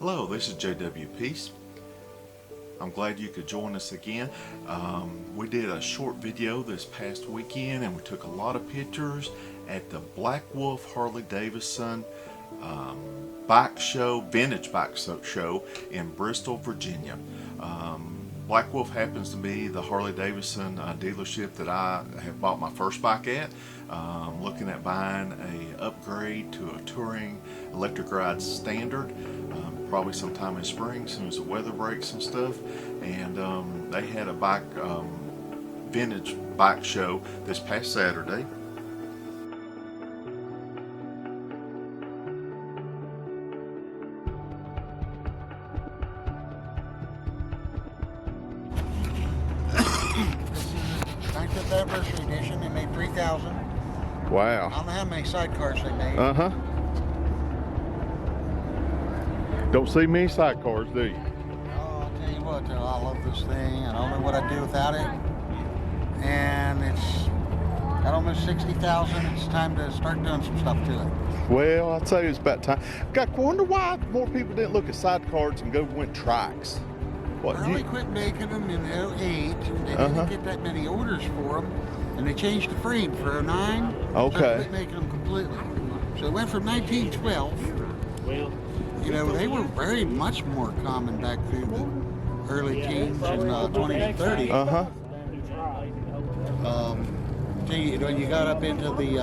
Hello, this is J.W. Peace. I'm glad you could join us again. We did a short video this past weekend and we took a lot of pictures at the Black Wolf Harley-Davidson bike show, vintage bike show in Bristol, Virginia. Black Wolf happens to be the Harley-Davidson dealership that I have bought my first bike at. Looking at buying a upgrade to a touring electric ride standard, probably sometime in spring, as soon as the weather breaks and stuff. And they had a bike vintage bike show this past Saturday. This is the 95th anniversary edition. They made 3,000. Wow. I don't know how many sidecars they made. Uh-huh. Don't see many sidecars, do you? Oh, I'll tell you what, though, I love this thing. I don't know what I'd do without it. And it's got almost 60,000. It's time to start doing some stuff to it. Well, I'll tell you, it's about time. I wonder why more people didn't look at sidecars and went trikes. What? Harley quit making them in 08. They didn't get that many orders for them. And they changed the frame for 09. Okay. So they quit making them completely. So it went from 1912. Well, You know, they were very much more common back through the early teens and 20s and 30s. Uh-huh. When you got up into the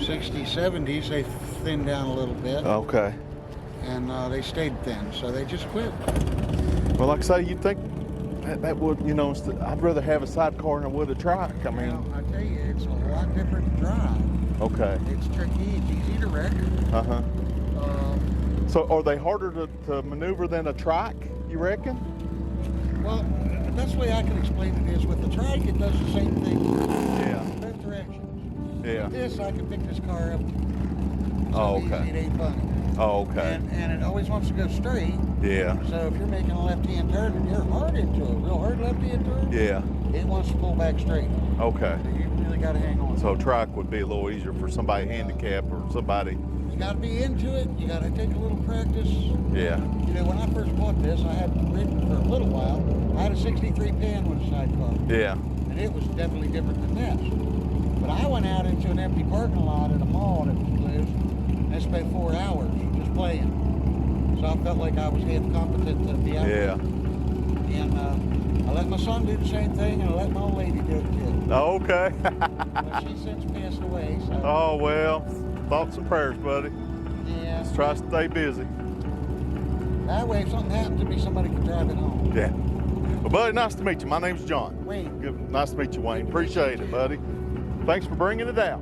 60s, 70s, they thinned down a little bit. Okay. And they stayed thin, so they just quit. Well, like I say, you'd think that would, you know, I'd rather have a sidecar than I would a trike. I mean. Well, I tell you, it's a lot different to drive. Okay. It's tricky, it's easy to wreck. Uh-huh. So are they harder to maneuver than a trike, you reckon? Well, the best way I can explain it is with the trike, it does the same thing. Yeah. Both directions. Yeah. With this, I can pick this car up. Oh, So okay. easy, it ain't funny. Oh, okay. And it always wants to go straight. Yeah. So if you're making a left-hand turn and you're hard into a real hard left-hand turn, Yeah. it wants to pull back straight. Okay. So you really got to hang on. So a trike would be a little easier for somebody handicapped or somebody. You got to be into it. You got to take a little practice. Yeah. You know, when I first bought this, I had ridden for a little while. I had a 63 Pan with a sidecar. Yeah. And it was definitely different than this. But I went out into an empty parking lot at a mall that was closed, and I spent 4 hours just playing. So I felt like I was half competent to be out Yeah. there. And I let my son do the same thing, and I let my old lady do it too. Okay. But she's since passed away, so Oh, well, thoughts and prayers, buddy. yeah. Let's try to stay busy. That way, if something happened to me, somebody could drive it home. Yeah. Well, buddy, nice to meet you. My name's John. Wayne. Good. Nice to meet you, Wayne. Appreciate it, buddy. Thanks for bringing it out.